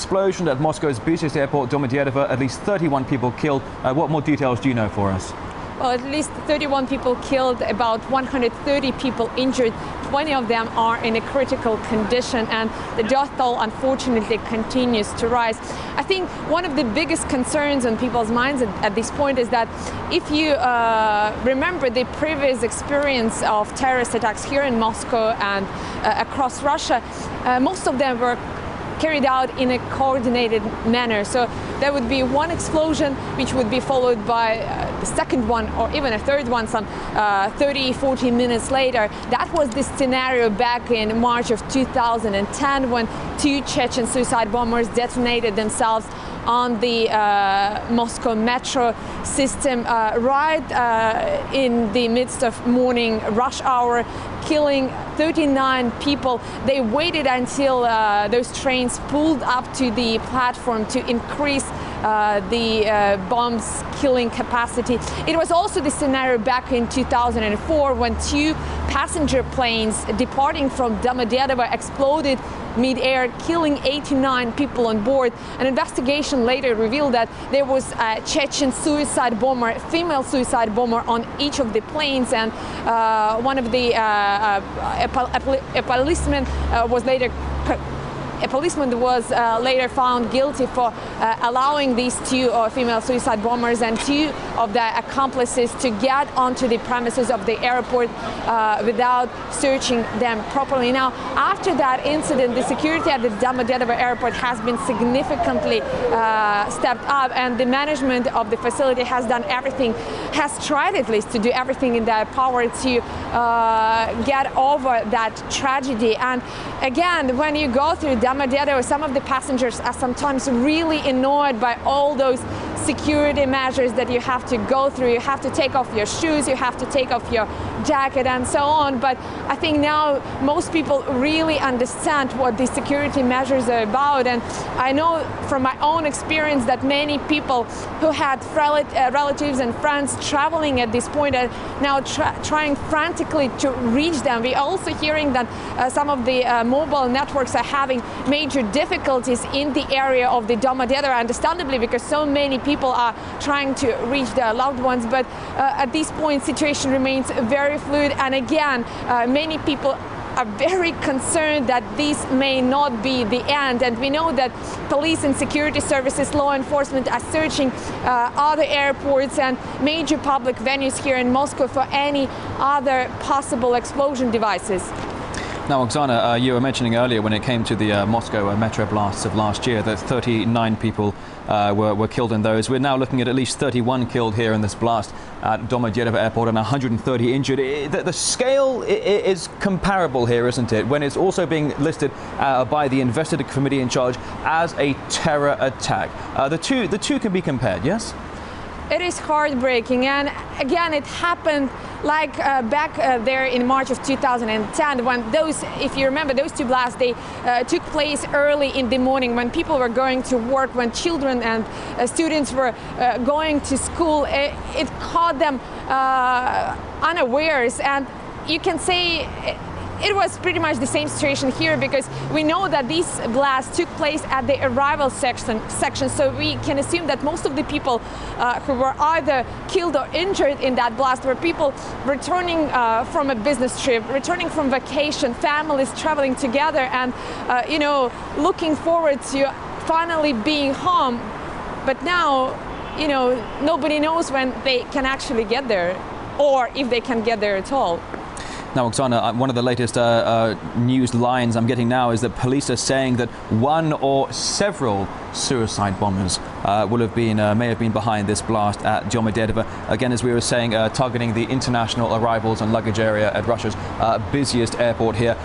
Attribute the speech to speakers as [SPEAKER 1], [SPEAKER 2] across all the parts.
[SPEAKER 1] explosion at Moscow's busiest airport, Domodedovo. At least 31 people killed. What more details do you know for us?
[SPEAKER 2] Well, at least 31 people killed, about 130 people injured. 20 of them are in a critical condition, and the death toll unfortunately continues to rise. I think one of the biggest concerns on people's minds at this point is that if you remember the previous experience of terrorist attacks here in Moscow and across Russia, most of them were carried out in a coordinated manner. So there would be one explosion which would be followed by the second one or even a third one some 30-40 minutes later. That was the scenario back in March of 2010 when two Chechen suicide bombers detonated themselves on the Moscow metro system right in the midst of morning rush hour, killing 39 people. They waited until those trains pulled up to the platform to increase the bombs killing capacity. It was also the scenario back in 2004 when two passenger planes departing from Domodedovo exploded mid-air, killing 89 people on board. An investigation later revealed that there was a Chechen suicide bomber, female suicide bomber on each of the planes, and one of the a policeman was later found guilty for allowing these two female suicide bombers and two of their accomplices to get onto the premises of the airport without searching them properly. Now, after that incident, the security at the Domodedovo airport has been significantly stepped up, and the management of the facility has done everything, has tried at least to do everything in their power to get over that tragedy. And again, when you go through Domodedovo, some of the passengers are sometimes really annoyed by all those security measures that you have to go through. You have to take off your shoes, you have to take off your jacket and so on. But I think now most people really understand what the security measures are about. And I know from my own experience that many people who had relatives and friends traveling at this point are now trying frantically to reach them. We're also hearing that some of the mobile networks are having major difficulties in the area of the Domodedovo, understandably, because so many people are trying to reach their loved ones. But at this point, situation remains very fluid, and again, many people are very concerned that this may not be the end. And we know that police and security services, law enforcement are searching other airports and major public venues here in Moscow for any other possible explosion devices.
[SPEAKER 1] Now, Oksana, you were mentioning earlier when it came to the Moscow metro blasts of last year that 39 people were killed in those. We're now looking at least 31 killed here in this blast at Domodedovo airport and 130 injured. The scale is comparable here, isn't it, when it's also being listed by the investigative committee in charge as a terror attack. The two can be compared, yes?
[SPEAKER 2] It is heartbreaking, and again, it happened like back there in March of 2010 when those, if you remember, those two blasts, they took place early in the morning when people were going to work, when children and students were going to school. It caught them unawares, and you can say it was pretty much the same situation here, because we know that these blasts took place at the arrival section, so we can assume that most of the people who were either killed or injured in that blast were people returning from a business trip, returning from vacation, families traveling together and, you know, looking forward to finally being home. But now, you know, nobody knows when they can actually get there, or if they can get there at all.
[SPEAKER 1] Now, Oksana, one of the latest news lines I'm getting now is that police are saying that one or several suicide bombers may have been behind this blast at Domodedovo. Again, as we were saying, targeting the international arrivals and luggage area at Russia's busiest airport here.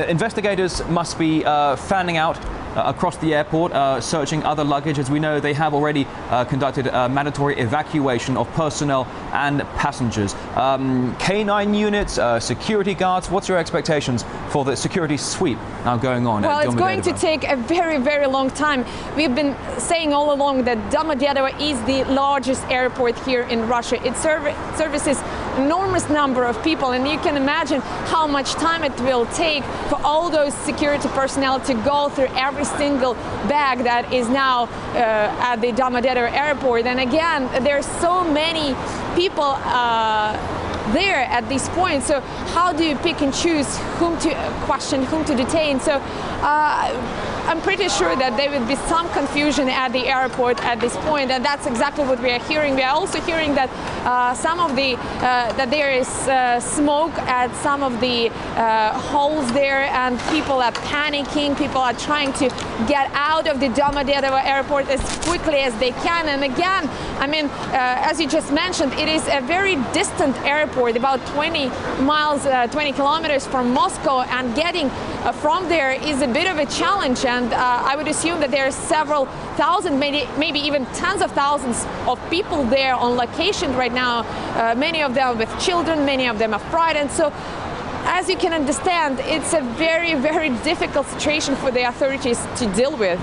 [SPEAKER 1] Investigators must be fanning out across the airport, searching other luggage. As we know, they have already conducted mandatory evacuation of personnel and passengers. K9 units, security guards. What's your expectations for the security sweep now going on?
[SPEAKER 2] Well, it's going to take a very, very long time. We've been saying all along that Domodedovo is the largest airport here in Russia. It services enormous number of people, and you can imagine how much time it will take for all those security personnel to go through every single bag that is now at the Domodedovo airport. And again, there's so many people there at this point, so how do you pick and choose whom to question, whom to detain? So I'm pretty sure that there will be some confusion at the airport at this point, and that's exactly what we are hearing. We are also hearing that that there is smoke at some of the holes there, and people are panicking. People are trying to get out of the Domodedovo airport as quickly as they can. And again, I mean, as you just mentioned, it is a very distant airport, about 20 miles, 20 kilometers from Moscow, and getting from there is a bit of a challenge. And I would assume that there are several thousand, maybe even tens of thousands of people there on location right now, many of them with children, many of them are frightened. So as you can understand, it's a very, very difficult situation for the authorities to deal with.